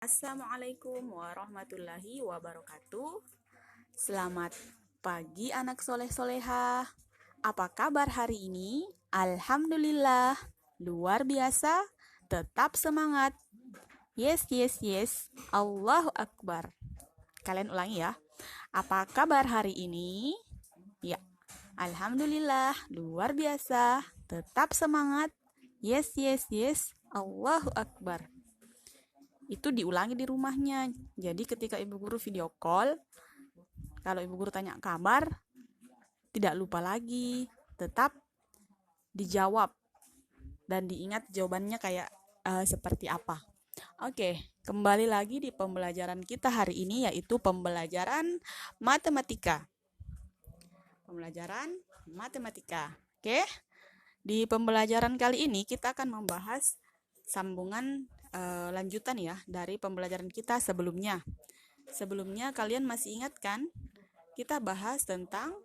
Assalamualaikum warahmatullahi wabarakatuh. Selamat pagi anak soleh-soleha. Apa kabar hari ini? Alhamdulillah, luar biasa. Tetap semangat. Yes, yes, yes. Allahu Akbar. Kalian ulangi ya. Apa kabar hari ini? Ya, Alhamdulillah, luar biasa. Tetap semangat. Yes, yes, yes. Allahu Akbar. Itu diulangi di rumahnya. Jadi ketika ibu guru video call, kalau ibu guru tanya kabar, tidak lupa lagi, tetap dijawab dan diingat jawabannya kayak seperti apa. Oke, kembali lagi di pembelajaran kita hari ini, yaitu pembelajaran matematika. Pembelajaran matematika. Oke, di pembelajaran kali ini kita akan membahas sambungan lanjutan ya dari pembelajaran kita sebelumnya. Sebelumnya kalian masih ingat kan? Kita bahas tentang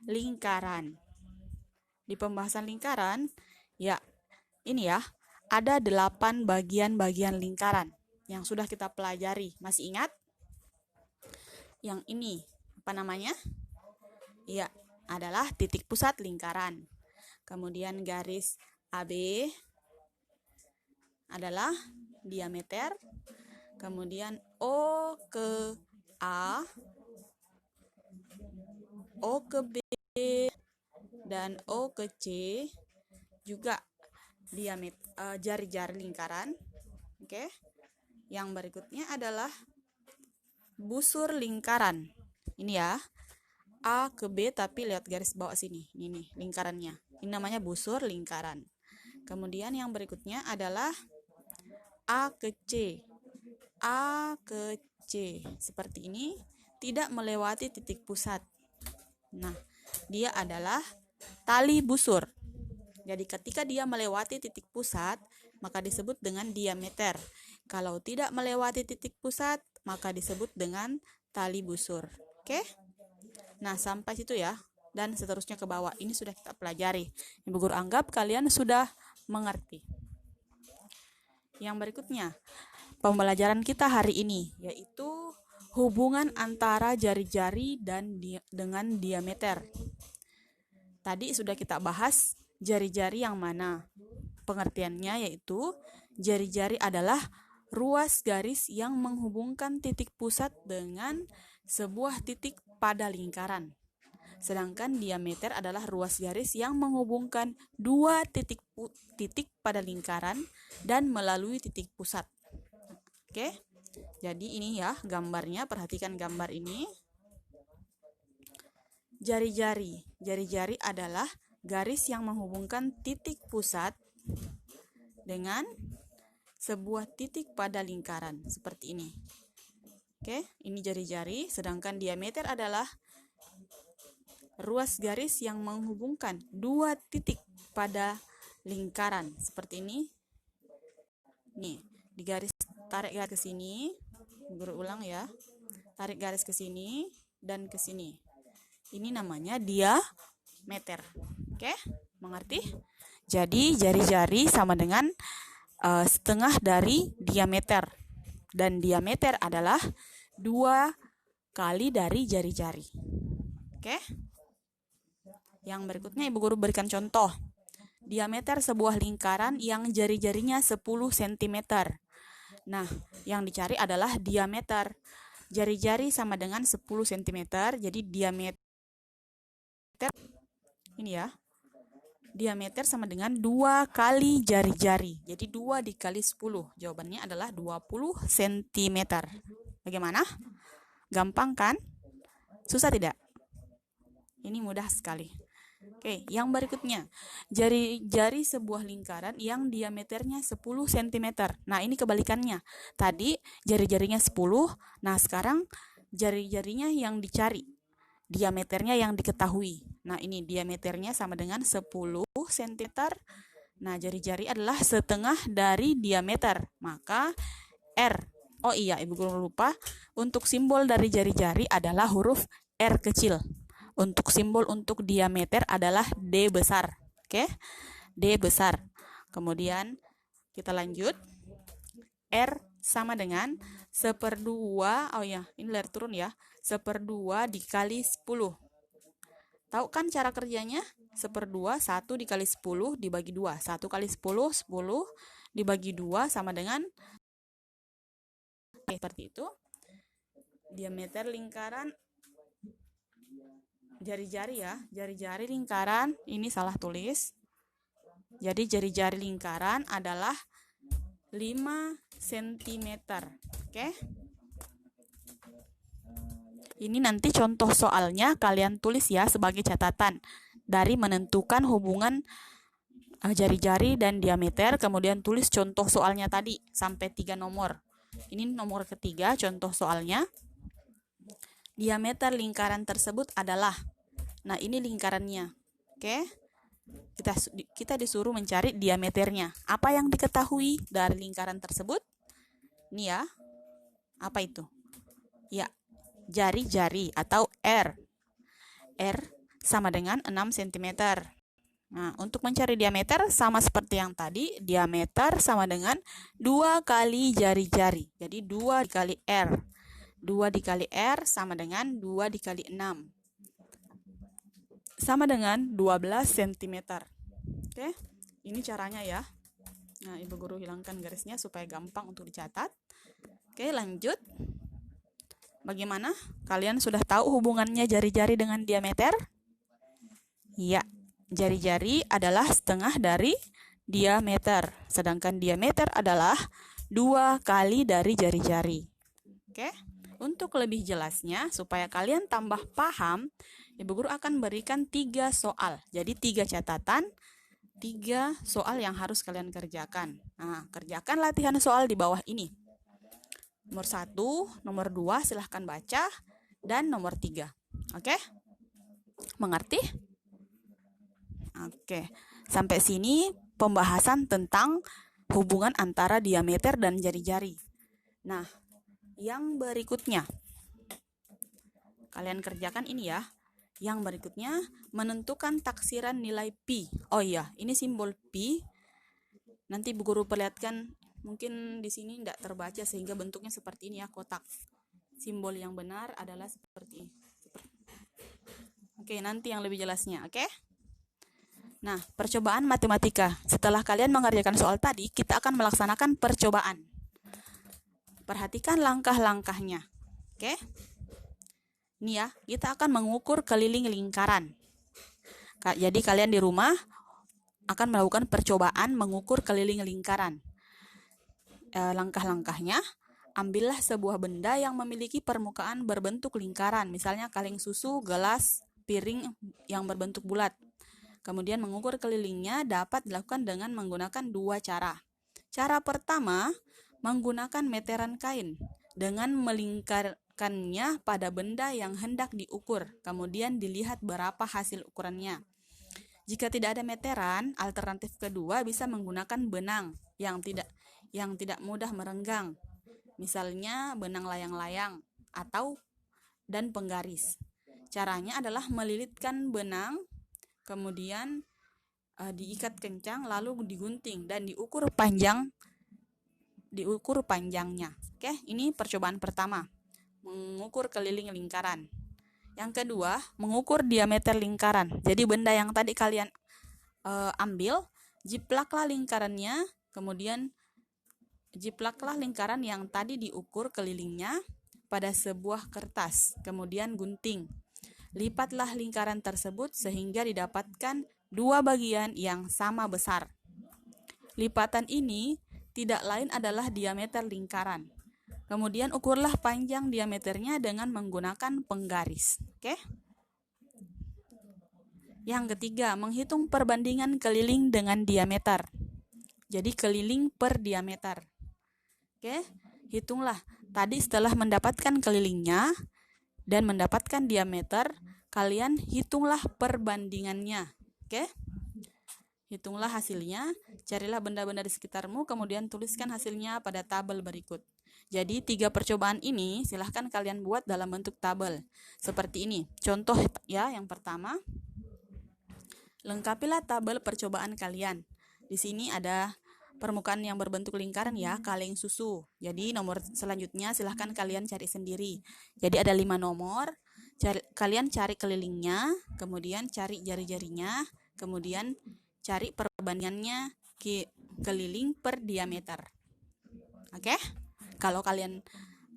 lingkaran. Di pembahasan lingkaran, ya ini ya, ada 8 bagian-bagian lingkaran yang sudah kita pelajari. Masih ingat? Yang ini, apa namanya? Ya, adalah titik pusat lingkaran. Kemudian garis AB adalah diameter, kemudian O ke A, O ke B, dan O ke C juga diameter jari-jari lingkaran. Oke. Yang berikutnya adalah busur lingkaran. Ini ya, A ke B tapi lihat garis bawah sini. Ini nih lingkarannya. Ini namanya busur lingkaran. Kemudian yang berikutnya adalah A ke C. A ke C. Seperti ini, tidak melewati titik pusat. Nah, dia adalah tali busur. Jadi ketika dia melewati titik pusat, maka disebut dengan diameter. Kalau tidak melewati titik pusat, maka disebut dengan tali busur. Oke? Nah, sampai situ ya. Dan seterusnya ke bawah. Ini sudah kita pelajari. Ibu guru anggap kalian sudah mengerti. Yang berikutnya, pembelajaran kita hari ini yaitu hubungan antara jari-jari dan dengan diameter. Tadi sudah kita bahas jari-jari yang mana. Pengertiannya yaitu jari-jari adalah ruas garis yang menghubungkan titik pusat dengan sebuah titik pada lingkaran. Sedangkan diameter adalah ruas garis yang menghubungkan dua titik pada lingkaran dan melalui titik pusat. Oke, jadi ini ya gambarnya, perhatikan gambar ini. Jari-jari. Jari-jari adalah garis yang menghubungkan titik pusat dengan sebuah titik pada lingkaran, seperti ini. Oke, ini jari-jari, sedangkan diameter adalah ruas garis yang menghubungkan dua titik pada lingkaran, seperti ini. Nih, di garis, tarik garis ke sini, berulang ya. Tarik garis ke sini dan ke sini. Ini namanya diameter. Oke, mengerti? Jadi jari-jari sama dengan setengah dari diameter. Dan diameter adalah 2 kali dari jari-jari. Oke? Yang berikutnya ibu guru berikan contoh. Diameter sebuah lingkaran yang jari-jarinya 10 cm. Nah, yang dicari adalah diameter. Jari-jari sama dengan 10 cm, jadi diameter ini ya. Diameter sama dengan 2 kali jari-jari. Jadi 2 dikali 10. Jawabannya adalah 20 cm. Bagaimana? Gampang kan? Susah tidak? Ini mudah sekali. Oke, yang berikutnya. Jari-jari sebuah lingkaran yang diameternya 10 cm. Nah, ini kebalikannya. Tadi jari-jarinya 10, nah sekarang jari-jarinya yang dicari. Diameternya yang diketahui. Nah, ini diameternya sama dengan 10 cm. Nah, jari-jari adalah setengah dari diameter. Maka R. Oh iya, ibu guru lupa. Untuk simbol dari jari-jari adalah huruf R kecil. Untuk simbol untuk diameter adalah D besar. Oke? D besar. Kemudian kita lanjut. R sama dengan 1/2, oh ya, ini layar turun ya. 1/2 dikali 10. Tahu kan cara kerjanya? 1/2, 1 dikali 10 dibagi 2. 1 kali 10, 10 dibagi 2 sama dengan, seperti itu. Diameter lingkaran jari-jari ya. Jari-jari lingkaran, ini salah tulis. Jadi jari-jari lingkaran adalah 5 cm. Oke. Ini nanti contoh soalnya kalian tulis ya sebagai catatan dari menentukan hubungan jari-jari dan diameter, kemudian tulis contoh soalnya tadi sampai 3 nomor. Ini nomor ketiga contoh soalnya. Diameter lingkaran tersebut adalah, nah ini lingkarannya. Oke. Kita disuruh mencari diameternya. Apa yang diketahui dari lingkaran tersebut? Ini ya. Apa itu? Ya, jari-jari atau R. R sama dengan 6 cm. Nah, untuk mencari diameter sama seperti yang tadi, diameter sama dengan 2 kali jari-jari. Jadi 2 dikali R. 2 dikali R sama dengan 2 dikali 6. Sama dengan 12 cm. Oke, ini caranya ya. Nah, Ibu Guru hilangkan garisnya supaya gampang untuk dicatat. Oke, lanjut. Bagaimana? Kalian sudah tahu hubungannya jari-jari dengan diameter? Ya, jari-jari adalah setengah dari diameter, sedangkan diameter adalah 2 kali dari jari-jari. Oke, untuk lebih jelasnya, supaya kalian tambah paham, Ibu Guru akan berikan 3 soal. Jadi 3 catatan, 3 soal yang harus kalian kerjakan. Nah, kerjakan latihan soal di bawah ini. Nomor 1, nomor 2 silahkan baca, dan nomor 3. Oke? Mengerti? Oke, sampai sini pembahasan tentang hubungan antara diameter dan jari-jari. Nah, yang berikutnya, kalian kerjakan ini ya. Yang berikutnya, menentukan taksiran nilai pi. Oh iya, ini simbol pi. Nanti Bu Guru perlihatkan, mungkin di sini tidak terbaca sehingga bentuknya seperti ini ya, kotak. Simbol yang benar adalah seperti ini. Oke, nanti yang lebih jelasnya, oke? Nah, percobaan matematika. Setelah kalian mengerjakan soal tadi, kita akan melaksanakan percobaan. Perhatikan langkah-langkahnya. Oke? Ini ya, kita akan mengukur keliling lingkaran. Jadi kalian di rumah akan melakukan percobaan mengukur keliling lingkaran. Langkah-langkahnya, ambillah sebuah benda yang memiliki permukaan berbentuk lingkaran. Misalnya kaleng susu, gelas, piring yang berbentuk bulat. Kemudian mengukur kelilingnya dapat dilakukan dengan menggunakan 2 cara. Cara pertama, menggunakan meteran kain dengan melingkarkannya pada benda yang hendak diukur. Kemudian dilihat berapa hasil ukurannya. Jika tidak ada meteran, alternatif kedua bisa menggunakan benang yang tidak mudah merenggang. Misalnya benang layang-layang dan penggaris. Caranya adalah melilitkan benang, kemudian diikat kencang, lalu digunting dan diukur panjangnya. Oke, ini percobaan pertama, mengukur keliling lingkaran. Yang kedua, mengukur diameter lingkaran. Jadi benda yang tadi kalian ambil, jiplaklah lingkarannya, kemudian jiplaklah lingkaran yang tadi diukur kelilingnya pada sebuah kertas, kemudian gunting. Lipatlah lingkaran tersebut sehingga didapatkan 2 bagian yang sama besar. Lipatan ini tidak lain adalah diameter lingkaran. Kemudian ukurlah panjang diameternya dengan menggunakan penggaris. Oke? Yang ketiga, menghitung perbandingan keliling dengan diameter. Jadi keliling per diameter. Oke? Hitunglah. Tadi setelah mendapatkan kelilingnya dan mendapatkan diameter, kalian hitunglah perbandingannya. Oke? Hitunglah hasilnya, carilah benda-benda di sekitarmu, kemudian tuliskan hasilnya pada tabel berikut. Jadi 3 percobaan ini silahkan kalian buat dalam bentuk tabel. Seperti ini. Contoh ya, yang pertama. Lengkapilah tabel percobaan kalian. Di sini ada permukaan yang berbentuk lingkaran ya, kaleng susu. Jadi nomor selanjutnya silahkan kalian cari sendiri. Jadi ada 5 nomor. Kalian cari kelilingnya, kemudian cari jari-jarinya, kemudian cari perbandingannya keliling per diameter. Oke? Kalau kalian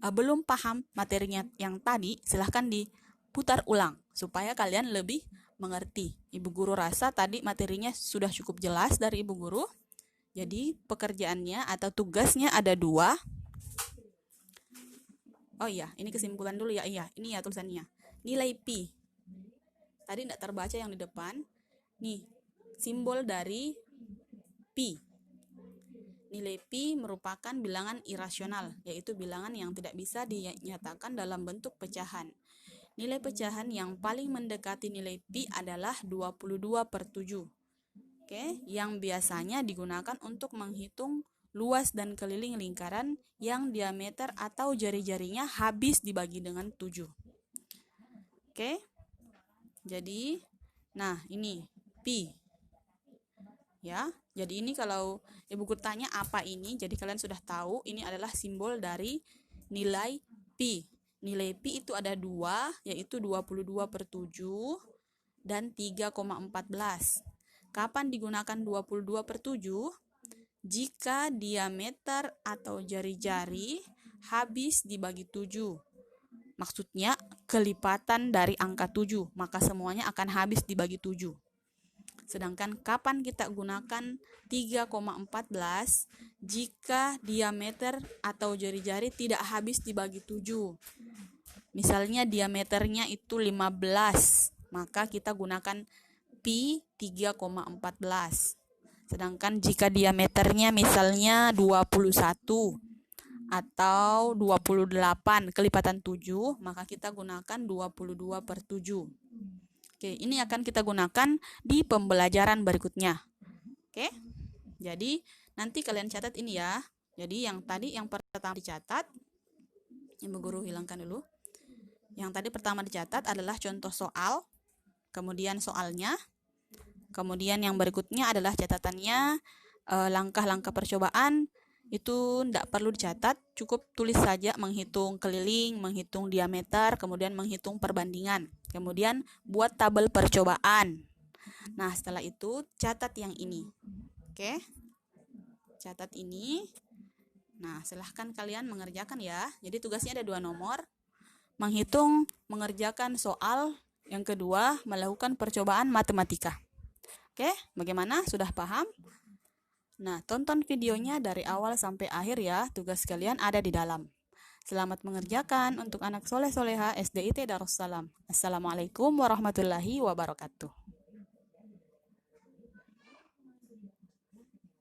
belum paham materinya yang tadi, silahkan diputar ulang supaya kalian lebih mengerti. Ibu guru rasa tadi materinya sudah cukup jelas dari ibu guru. Jadi pekerjaannya atau tugasnya ada 2. Oh iya, ini kesimpulan dulu ya. Iya, ini ya tulisannya. Nilai pi. Tadi tidak terbaca yang di depan. Nih, simbol dari pi. Nilai pi merupakan bilangan irasional, yaitu bilangan yang tidak bisa dinyatakan dalam bentuk pecahan. Nilai pecahan yang paling mendekati nilai pi adalah 22/7. Oke, yang biasanya digunakan untuk menghitung luas dan keliling lingkaran yang diameter atau jari-jarinya habis dibagi dengan 7. Oke, jadi, nah ini pi. Ya, jadi ini kalau ibu guru tanya apa ini, jadi kalian sudah tahu ini adalah simbol dari nilai pi. Nilai pi itu ada 2, yaitu 22/7 dan 3,14. Kapan digunakan 22/7? Jika diameter atau jari-jari habis dibagi 7. Maksudnya kelipatan dari angka 7, maka semuanya akan habis dibagi 7. Sedangkan kapan kita gunakan 3,14? Jika diameter atau jari-jari tidak habis dibagi 7. Misalnya diameternya itu 15, maka kita gunakan pi 3,14. Sedangkan jika diameternya misalnya 21 atau 28 kelipatan 7, maka kita gunakan 22/7. Oke, ini akan kita gunakan di pembelajaran berikutnya. Oke, jadi nanti kalian catat ini ya. Jadi yang tadi yang pertama dicatat, ibu guru hilangkan dulu. Yang tadi pertama dicatat adalah contoh soal, kemudian soalnya, kemudian yang berikutnya adalah catatannya, langkah-langkah percobaan. Itu tidak perlu dicatat, cukup tulis saja menghitung keliling, menghitung diameter, kemudian menghitung perbandingan. Kemudian buat tabel percobaan. Nah, setelah itu catat yang ini. Oke, catat ini. Nah, silahkan kalian mengerjakan ya. Jadi tugasnya ada 2 nomor. Menghitung, mengerjakan soal. Yang kedua, melakukan percobaan matematika. Oke, bagaimana? Sudah paham? Nah, tonton videonya dari awal sampai akhir ya. Tugas kalian ada di dalam. Selamat mengerjakan untuk anak soleh-soleha SDIT Darussalam. Assalamualaikum warahmatullahi wabarakatuh.